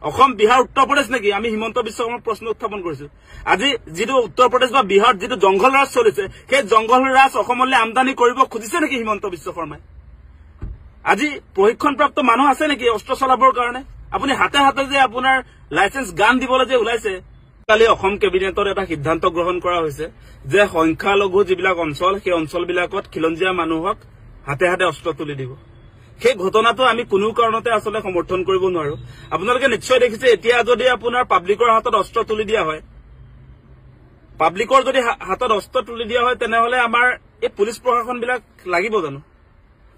অসম বিহাৰ উত্তৰ প্ৰদেশ নেকি আমি হিমন্ত বিশ্ব শৰ্মাক প্ৰশ্ন উত্থাপন কৰিছো আজি যিটো উত্তৰ প্ৰদেশ বা বিহাৰত যিটো জংঘল ৰাজ চলিছে সেই জংঘল ৰাজ অসমলৈ আমদানি কৰিব খুজিছে নেকি হিমন্ত বিশ্ব শৰ্মাই আজি প্ৰশিক্ষণপ্ৰাপ্ত মানুহ আছে নেকি অস্ত্ৰ চলাবৰ কাৰণে আপুনি হাতে হাতে যে আপোনাৰ লাইসেন্স গান দিবলৈ যে ওলাইছে কালি অসম কেবিনেটৰ এটা সিদ্ধান্ত গ্ৰহণ কৰা হৈছে যে সংখ্যালঘু যিবিলাক অঞ্চল সেই অঞ্চলবিলাকত খিলঞ্জীয়া মানুহক হাতে হাতে অস্ত্ৰ তুলি দিব সেই ঘটনাটো আমি কোনো কাৰণতে আসলে সমৰ্থন কৰিব নোৱাৰো আপোনালোকে নিশ্চয় দেখিছে এতিয়া যদি আপোনাৰ পাব্লিকৰ হাতত অস্ত্ৰ তুলি দিয়া হয় পাব্লিকৰ যদি হাতত অস্ত্ৰ তুলি দিয়া হয় তেনেহলে আমাৰ এই পুলিচ প্ৰশাসন বিলাক লাগিব জানো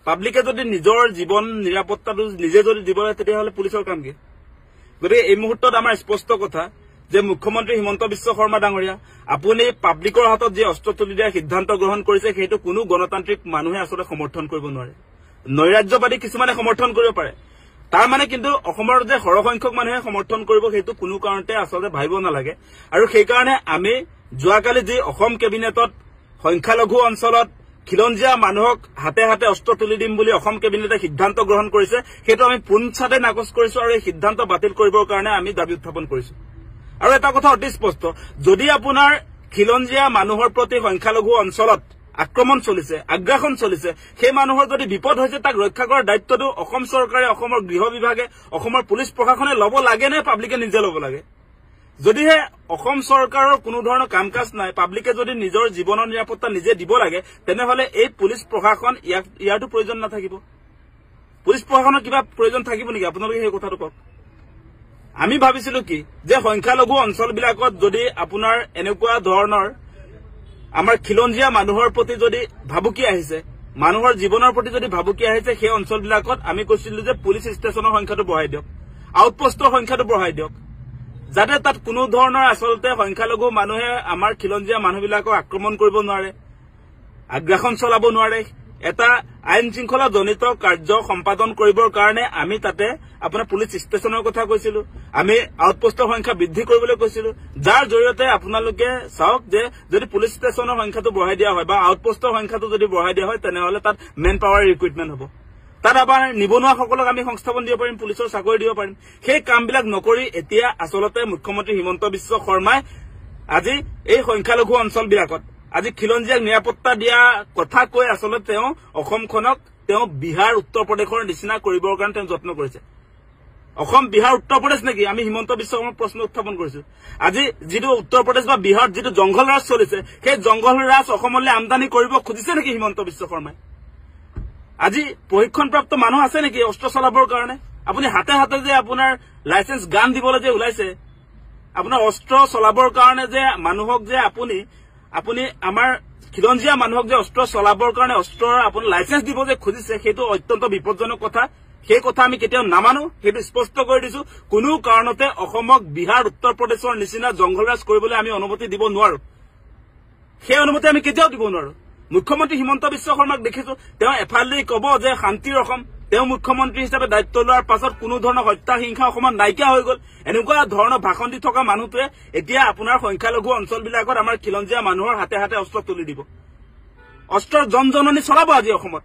পাব্লিকে যদি নিজৰ জীৱন নিৰাপত্তাটো নিজে যদি দিবলৈ তেতিয়াহলে পুলিচৰ কাম কি গতিকে এই মুহূৰ্তত আমাৰ স্পষ্ট কথা যে মুখ্যমন্ত্ৰী হিমন্ত বিশ্ব শৰ্মা ডাঙৰীয়া আপুনি পাব্লিকৰ হাতত যে অস্ত্ৰ তুলি দিয়াৰ সিদ্ধান্ত গ্ৰহণ কৰিছে সেইটো কোনো গণতান্ত্ৰিক মানুহে আসলে সমৰ্থন কৰিব নোৱাৰে নৈৰাজ্যবাদী কিছুমানে সমৰ্থন কৰিব পাৰে তাৰ মানে কিন্তু অসমৰ যে সৰহসংখ্যক মানুহে সমৰ্থন কৰিব সেইটো কোনো কাৰণতে আসলে ভাবিব নালাগে আৰু সেই কাৰণে আমি যোৱাকালি যি অসম কেবিনেটত সংখ্যালঘু অঞ্চলত খিলঞ্জীয়া মানুহক হাতে হাতে অস্ত্ৰ তুলি দিম বুলি অসম কেবিনেটে সিদ্ধান্ত গ্ৰহণ কৰিছে সেইটো আমি পুনচাতে নাকচ কৰিছো আৰু এই সিদ্ধান্ত বাতিল কৰিবৰ কাৰণে আমি দাবী উত্থাপন কৰিছো আৰু এটা কথা অতি স্পষ্ট যদি আপোনাৰ খিলঞ্জীয়া মানুহৰ প্ৰতি সংখ্যালঘু অঞ্চলত আক্ৰমণ চলিছে আগ্ৰাসন চলিছে সেই মানুহৰ যদি বিপদ হৈছে তাক ৰক্ষা কৰাৰ দায়িত্বটো অসম চৰকাৰে অসমৰ গৃহ বিভাগে অসমৰ পুলিচ প্ৰশাসনে ল'ব লাগে নে পাব্লিকে নিজে ল'ব লাগে যদিহে অসম চৰকাৰৰ কোনো ধৰণৰ কাম কাজ নাই পাব্লিকে যদি নিজৰ জীৱনৰ নিৰাপত্তা নিজে দিব লাগে তেনেহলে এই পুলিচ প্ৰশাসন ইয়াৰটো প্ৰয়োজন নাথাকিব পুলিচ প্ৰশাসনৰ কিবা প্ৰয়োজন থাকিব নেকি আপোনালোকে সেই কথাটো কওক আমি ভাবিছিলো কি যে সংখ্যালঘু অঞ্চলবিলাকত যদি আপোনাৰ এনেকুৱা ধৰণৰ আমাৰ খিলঞ্জীয়া মানুহৰ প্ৰতি যদি ভাবুকি আহিছে মানুহৰ জীৱনৰ প্ৰতি যদি ভাবুকি আহিছে সেই অঞ্চলবিলাকত আমি কৈছিলো যে পুলিচ ষ্টেচনৰ সংখ্যাটো বঢ়াই দিয়ক আউটপোষ্টৰ সংখ্যাটো বঢ়াই দিয়ক যাতে তাত কোনো ধৰণৰ আসলতে সংখ্যালঘু মানুহে আমাৰ খিলঞ্জীয়া মানুহবিলাকক আক্ৰমণ কৰিব নোৱাৰে আগ্ৰাসন চলাব নোৱাৰে এটা আইন শৃংখলা জনিত কাৰ্য সম্পাদন কৰিবৰ কাৰণে আমি তাতে আপোনাৰ পুলিচ ষ্টেচনৰ কথা কৈছিলো আমি আউটপোষ্টৰ সংখ্যা বৃদ্ধি কৰিবলৈ কৈছিলো যাৰ জৰিয়তে আপোনালোকে চাওক যে যদি পুলিচ ষ্টেচনৰ সংখ্যাটো বঢ়াই দিয়া হয় বা আউটপোষ্টৰ সংখ্যাটো যদি বঢ়াই দিয়া হয় তেনেহলে তাত মেন পাৱাৰ ৰিক্ৰুটমেণ্ট হ'ব তাত আমাৰ নিবনুৱাসকলক আমি সংস্থাপন দিব পাৰিম পুলিচৰ চাকৰি দিব পাৰিম সেই কামবিলাক নকৰি এতিয়া আসলতে মুখ্যমন্ত্ৰী হিমন্ত বিশ্ব শৰ্মাই আজি এই সংখ্যালঘু অঞ্চলবিলাকত আজি খিলঞ্জীয়াক নিৰাপত্তা দিয়া কথা কৈ আসলতে তেওঁ অসমখনক তেওঁ বিহাৰ উত্তৰ প্ৰদেশৰ নিচিনা কৰিবৰ কাৰণে তেওঁ যত্ন কৰিছে অসম বিহাৰ উত্তৰ প্ৰদেশ নেকি আমি হিমন্ত বিশ্ব শৰ্মাক প্ৰশ্ন উত্থাপন কৰিছো আজি যিটো উত্তৰ প্ৰদেশ বা বিহাৰত যিটো জংঘল ৰাজ চলিছে সেই জংঘল ৰাজ অসমলৈ আমদানি কৰিব খুজিছে নেকি হিমন্ত বিশ্ব শৰ্মাই আজি প্ৰশিক্ষণপ্ৰাপ্ত মানুহ আছে নেকি অস্ত্ৰ চলাবৰ কাৰণে আপুনি হাতে হাতে যে আপোনাৰ লাইসেন্স গান দিবলৈ যে ওলাইছে আপোনাৰ অস্ত্ৰ চলাবৰ কাৰণে যে মানুহক যে আপুনি আমাৰ খিলঞ্জীয়া মানুহক যে অস্ত্ৰ চলাবৰ কাৰণে অস্ত্ৰৰ আপুনি লাইসেন্স দিব যে খুজিছে সেইটো অত্যন্ত বিপদজনক কথা সেই কথা আমি কেতিয়াও নামানো সেইটো স্পষ্ট কৰি দিছো কোনো কাৰণতে অসমক বিহাৰ উত্তৰ প্ৰদেশৰ নিচিনা জংঘলৰাজ কৰিবলৈ আমি অনুমতি দিব নোৱাৰো সেই অনুমতি আমি কেতিয়াও দিব নোৱাৰো মুখ্যমন্ত্ৰী হিমন্ত বিশ্ব শৰ্মাক দেখিছো তেওঁ এফালে কব যে শান্তিৰ অসম তেওঁ মুখ্যমন্ত্ৰী হিচাপে দায়িত্ব লোৱাৰ পাছত কোনো ধৰণৰ হত্যা হিংসা অসমত নাইকিয়া হৈ গল এনেকুৱা ধৰণৰ ভাষণ দি থকা মানুহটোৱে এতিয়া আপোনাৰ সংখ্যালঘু অঞ্চলবিলাকত আমাৰ খিলঞ্জীয়া মানুহৰ হাতে হাতে অস্ত্ৰ তুলি দিব অস্ত্ৰৰ জনজননী চলাব আজি অসমত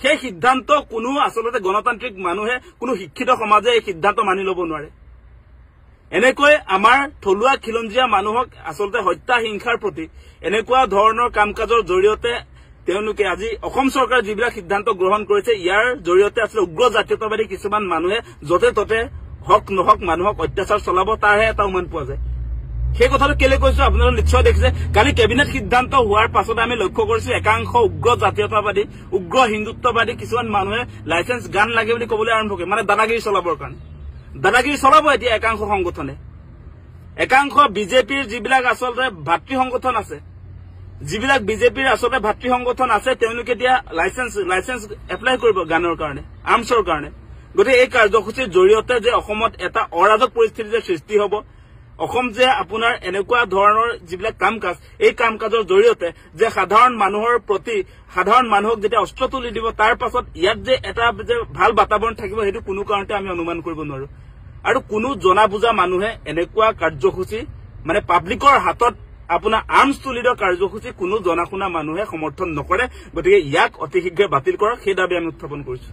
সেই সিদ্ধান্ত কোনো আসলতে গণতান্ত্ৰিক মানুহে কোনো শিক্ষিত সমাজে এই সিদ্ধান্ত মানি ল'ব নোৱাৰে এনেকৈ আমাৰ থলুৱা খিলঞ্জীয়া মানুহক আসলতে হত্যা হিংসাৰ প্ৰতি এনেকুৱা ধৰণৰ কাম কাজৰ জৰিয়তে তেওঁলোকে আজি অসম চৰকাৰে যিবিলাক সিদ্ধান্ত গ্ৰহণ কৰিছে ইয়াৰ জৰিয়তে আসলে উগ্ৰ জাতীয়তাবাদী কিছুমান মানুহে যতে ততে হক নহক মানুহক অত্যাচাৰ চলাব তাৰহে এটা উমান পোৱা যায় সেই কথাটো কেলে কৈছো আপোনালোকে নিশ্চয় দেখিছে কালি কেবিনেট সিদ্ধান্ত হোৱাৰ পাছত আমি লক্ষ্য কৰিছো একাংশ উগ্ৰ জাতীয়তাবাদী উগ্ৰ হিন্দুত্ববাদী কিছুমান মানুহে লাইসেন্স গান লাগে বুলি ক'বলৈ আৰম্ভ কৰে মানে দাদাগিৰি চলাবৰ কাৰণে দাদাগিৰি চলাব এতিয়া একাংশ সংগঠনে একাংশ বিজেপিৰ যিবিলাক আসলতে ভাতৃ সংগঠন আছে যিবিলাক বিজেপিৰ আসলতে ভাতৃ সংগঠন আছে তেওঁলোকে এতিয়া লাইসেন্স এপ্লাই কৰিব গানৰ কাৰণে আৰ্মছৰ কাৰণে গতিকে এই কাৰ্যসূচীৰ জৰিয়তে যে অসমত এটা অৰাজক পৰিস্থিতি যে সৃষ্টি হ'ব অসম যে আপোনাৰ এনেকুৱা ধৰণৰ যিবিলাক কাম কাজ এই কাম কাজৰ জৰিয়তে যে সাধাৰণ মানুহৰ প্ৰতি সাধাৰণ মানুহক যেতিয়া অস্ত্ৰ তুলি দিব তাৰ পাছত ইয়াত যে এটা যে ভাল বাতাবৰণ থাকিব সেইটো কোনো কাৰণতে আমি অনুমান কৰিব নোৱাৰো আৰু কোনো জনা বুজা মানুহে এনেকুৱা কাৰ্যসূচী মানে পাব্লিকৰ হাতত আপোনাৰ আৰ্মছ তুলি দিয়া কাৰ্যসূচী কোনো জনা শুনা মানুহে সমৰ্থন নকৰে গতিকে ইয়াক অতি শীঘ্ৰে বাতিল কৰক সেই দাবী আমি উত্থাপন কৰিছো